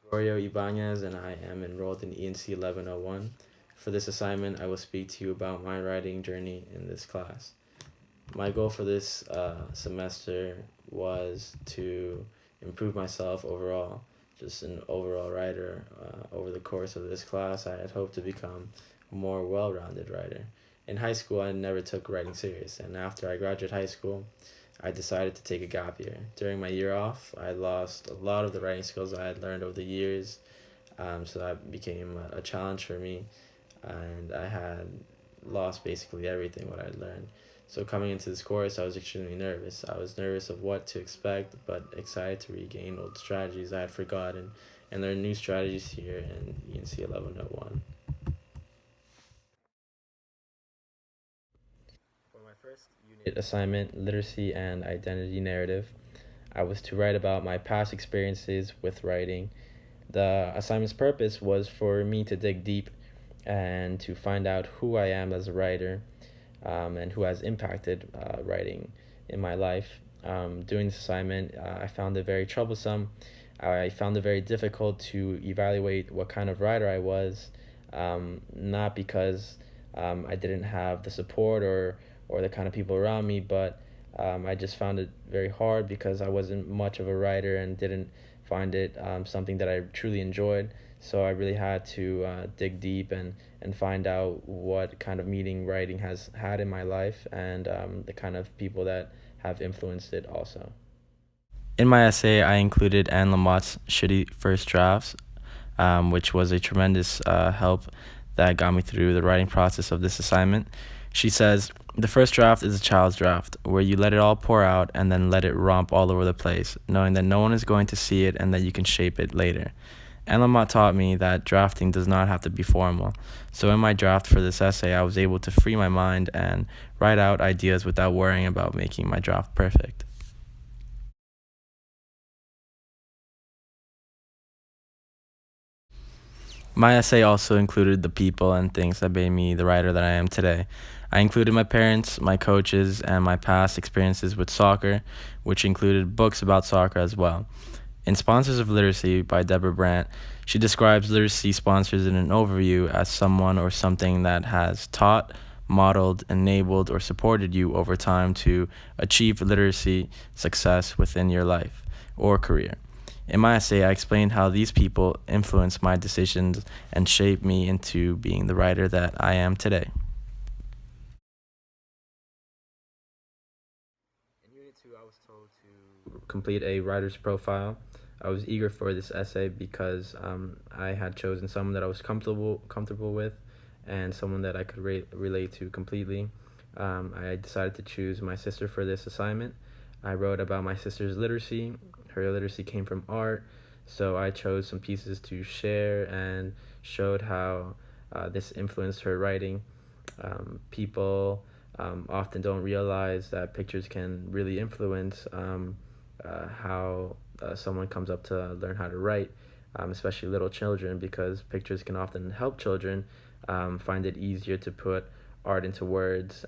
Gregorio Ibanez, and I am enrolled in ENC 1101. For this assignment, I will speak to you about my writing journey in this class. My goal for this semester was to improve myself overall, just an overall writer. Over the course of this class, I had hoped to become a more well-rounded writer. In high school, I never took writing serious, and after I graduated high school, I decided to take a gap year. During my year off, I lost a lot of the writing skills I had learned over the years, so that became a challenge for me, and I had lost basically everything what I'd learned. So coming into this course, I was extremely nervous. I was nervous of what to expect, but excited to regain old strategies I had forgotten and learn new strategies here in ENC 1101. For my first unit assignment, Literacy and Identity Narrative, I was to write about my past experiences with writing. The assignment's purpose was for me to dig deep and to find out who I am as a writer, and who has impacted writing in my life. Doing this assignment, I found it very troublesome. I found it very difficult to evaluate what kind of writer I was, not because I didn't have the support or the kind of people around me, but I just found it very hard because I wasn't much of a writer and didn't find it something that I truly enjoyed. So I really had to dig deep and find out what kind of meaning writing has had in my life and the kind of people that have influenced it also. In my essay, I included Anne Lamott's Shitty First Drafts, which was a tremendous help that got me through the writing process of this assignment. She says, "The first draft is a child's draft, where you let it all pour out and then let it romp all over the place, knowing that no one is going to see it and that you can shape it later." Anne Lamott taught me that drafting does not have to be formal. So in my draft for this essay, I was able to free my mind and write out ideas without worrying about making my draft perfect. My essay also included the people and things that made me the writer that I am today. I included my parents, my coaches, and my past experiences with soccer, which included books about soccer as well. In Sponsors of Literacy by Deborah Brandt, she describes literacy sponsors in an overview as someone or something that has taught, modeled, enabled, or supported you over time to achieve literacy success within your life or career. In my essay, I explained how these people influenced my decisions and shaped me into being the writer that I am today. In Unit 2, I was told to complete a writer's profile. I was eager for this essay because I had chosen someone that I was comfortable with and someone that I could relate to completely. I decided to choose my sister for this assignment. I wrote about my sister's literacy. Her literacy came from art, so I chose some pieces to share and showed how this influenced her writing. People often don't realize that pictures can really influence how someone comes up to learn how to write, especially little children, because pictures can often help children find it easier to put art into words.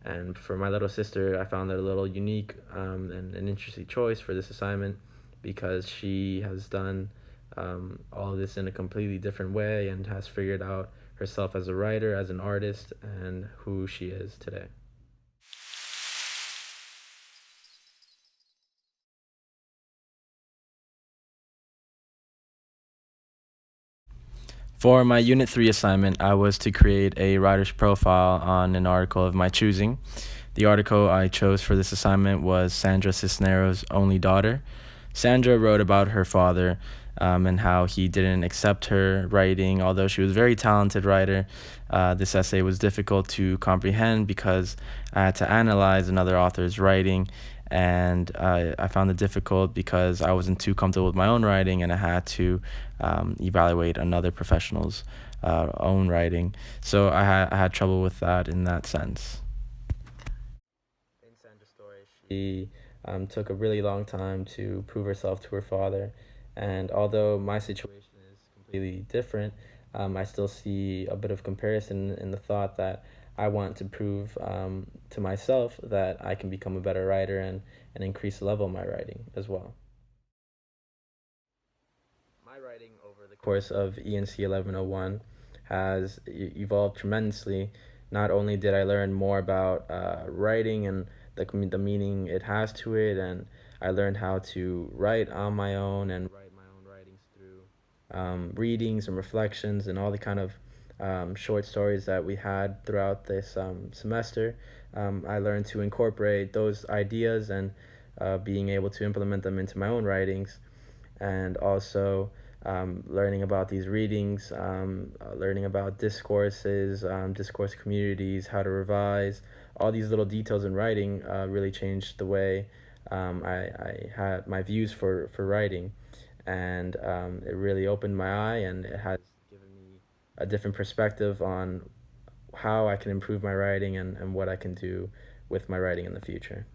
And for my little sister, I found it a little unique and an interesting choice for this assignment because she has done all of this in a completely different way and has figured out herself as a writer, as an artist, and who she is today. For my Unit 3 assignment, I was to create a writer's profile on an article of my choosing. The article I chose for this assignment was Sandra Cisneros' only daughter. Sandra wrote about her father and how he didn't accept her writing, although she was a very talented writer. This essay was difficult to comprehend because I had to analyze another author's writing, and I found it difficult because I wasn't too comfortable with my own writing, and I had to evaluate another professional's own writing. So I had trouble with that in that sense. In Sandra's story, she took a really long time to prove herself to her father. And although my situation is completely different, I still see a bit of comparison in the thought that I want to prove to myself that I can become a better writer and increase the level of my writing as well. course of ENC 1101 has evolved tremendously. Not only did I learn more about writing and the meaning it has to it, and I learned how to write on my own and write my own writings through readings and reflections and all the kind of short stories that we had throughout this semester. I learned to incorporate those ideas and being able to implement them into my own writings, and also learning about these readings, learning about discourses, discourse communities, how to revise. All these little details in writing really changed the way I had my views for writing, and it really opened my eye, and it has given me a different perspective on how I can improve my writing and what I can do with my writing in the future.